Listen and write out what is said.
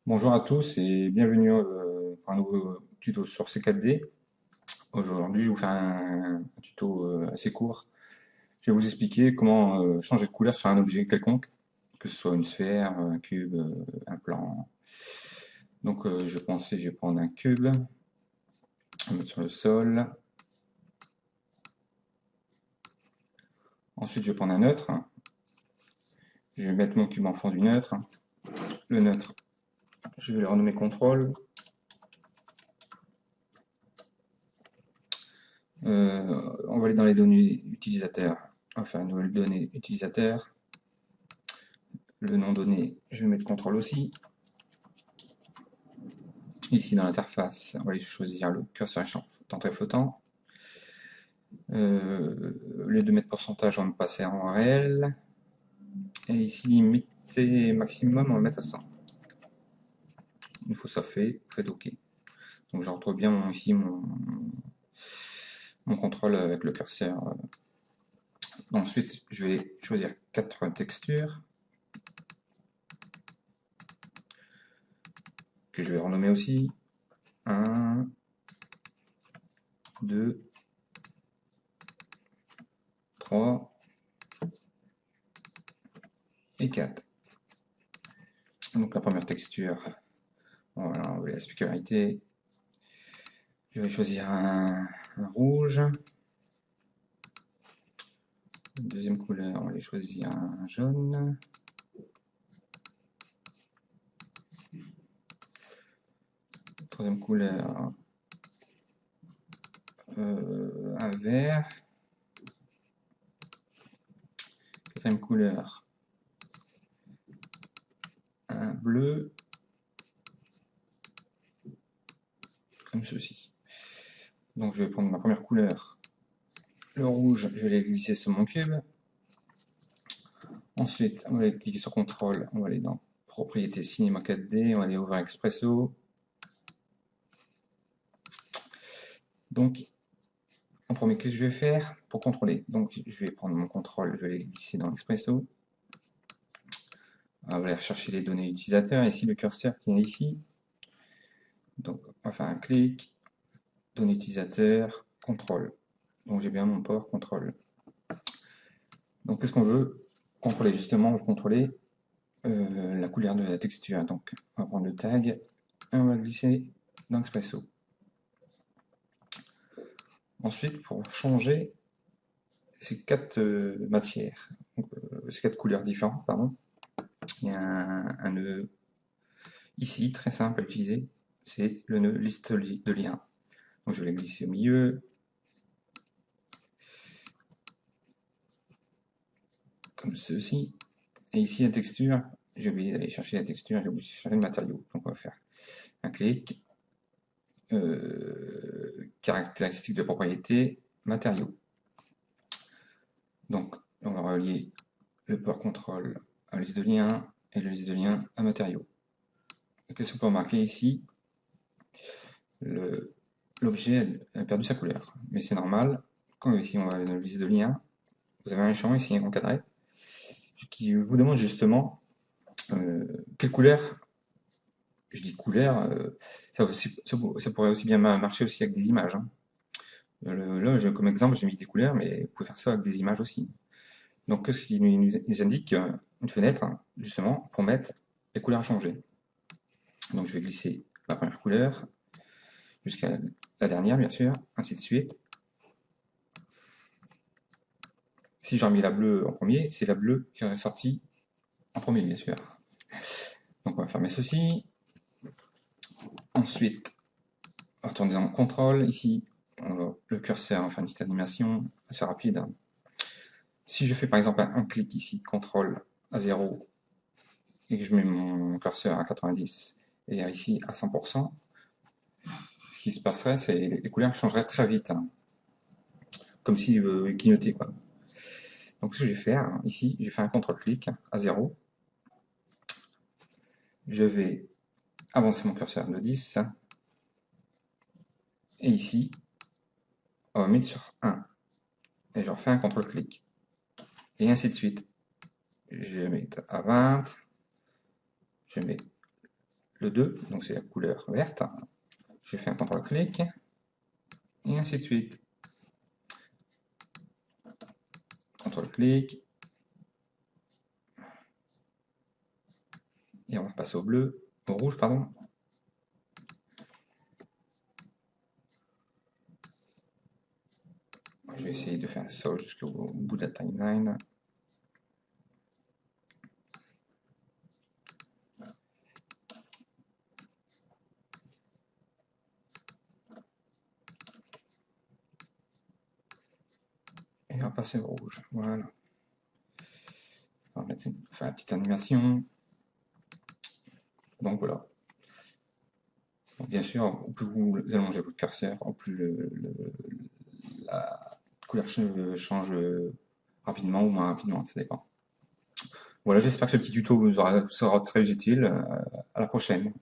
Bonjour à tous et bienvenue pour un nouveau tuto sur C4D. Aujourd'hui, je vais vous faire un tuto assez court. Je vais vous expliquer comment changer de couleur sur un objet quelconque, que ce soit une sphère, un cube, un plan. Donc, je vais prendre un cube, le mettre sur le sol. Ensuite, je vais prendre un neutre. Je vais mettre mon cube en fond du neutre. Le neutre, je vais le renommer contrôle. On va aller dans les données utilisateurs. On va faire une nouvelle donnée utilisateur. Le nom donné, je vais mettre contrôle aussi. Ici dans l'interface, on va aller choisir le curseur échange d'entrée flottant. Les 2 mètres pourcentage, on va passer en réel. Et ici, limite maximum, on va mettre à 100. Une fois ça fait, vous faites OK. Donc je retrouve bien ici mon contrôle avec le curseur. Ensuite, je vais choisir 4 textures que je vais renommer aussi. 1, 2, 3 et 4. Donc la première texture, voilà, on veut la spécularité. Je vais choisir un rouge. Deuxième couleur, on va aller choisir un jaune. Troisième couleur, un vert. Quatrième couleur, un bleu. Comme ceci. Donc je vais prendre ma première couleur, le rouge, je vais aller glisser sur mon cube. Ensuite, on va aller cliquer sur contrôle, on va aller dans propriétés cinéma 4D, on va aller ouvrir Expresso. Donc, en premier, qu'est-ce que je vais faire pour contrôler? Donc, je vais prendre mon contrôle, je vais aller glisser dans Expresso. On va aller rechercher les données utilisateurs, ici le curseur qui est ici. Donc, on va faire un clic, données utilisateurs, contrôle. Donc, j'ai bien mon port contrôle. Donc, qu'est-ce qu'on veut contrôler? Justement, on veut contrôler la couleur de la texture. Donc, on va prendre le tag et on va glisser dans Expresso. Ensuite, pour changer ces 4 matières, ces 4 couleurs différentes, pardon, il y a un nœud ici, très simple à utiliser, c'est le nœud liste de liens. Donc, je vais les glisser au milieu, comme ceci. Et ici, la texture, j'ai oublié d'aller chercher la texture, j'ai oublié de chercher le matériau. Donc, on va faire un clic, caractéristiques de propriété, matériaux. Donc, on va relier le port contrôle à la liste de liens et la liste de liens à matériaux. Qu'est-ce qu'on peut remarquer ici? L'objet a perdu sa couleur, mais c'est normal. Quand ici on va aller dans la liste de liens, vous avez un champ ici encadré qui vous demande justement quelle couleur. Je dis couleur, ça pourrait aussi bien marcher aussi avec des images. Hein. Là, comme exemple, j'ai mis des couleurs, mais vous pouvez faire ça avec des images aussi. Donc, qu'est-ce qui nous indique une fenêtre, hein, justement, pour mettre les couleurs changées. Donc, je vais glisser la première couleur jusqu'à la dernière, bien sûr, ainsi de suite. Si j'ai remis la bleue en premier, c'est la bleue qui est sortie en premier, bien sûr. Donc, on va fermer ceci. Ensuite, on va retourner dans contrôle. Ici, le curseur, enfin, une petite animation assez rapide. Hein. Si je fais par exemple un clic ici, contrôle à 0, et que je mets mon curseur à 90 et ici à 100%, ce qui se passerait, c'est que les couleurs changeraient très vite. Hein. Comme s'il clignotait, quoi. Donc ce que je vais faire, ici, je vais faire un contrôle-clic à 0. Je vais avancer mon curseur de 10. Et ici, on va mettre sur 1. Et je refais un contrôle-clic. et ainsi de suite. Je mets à 20, je mets le 2, donc c'est la couleur verte. Je fais un CTRL-clic, et ainsi de suite. CTRL-clic, et on va passer au bleu, au rouge, pardon. Je vais essayer de faire ça jusqu'au bout de la timeline. Et on va passer au rouge. Voilà. On va faire la petite animation. Donc voilà. Donc, bien sûr, au plus vous allongez votre curseur, au plus la couleur change rapidement ou moins rapidement, ça dépend. Voilà, j'espère que ce petit tuto vous sera très utile. À la prochaine.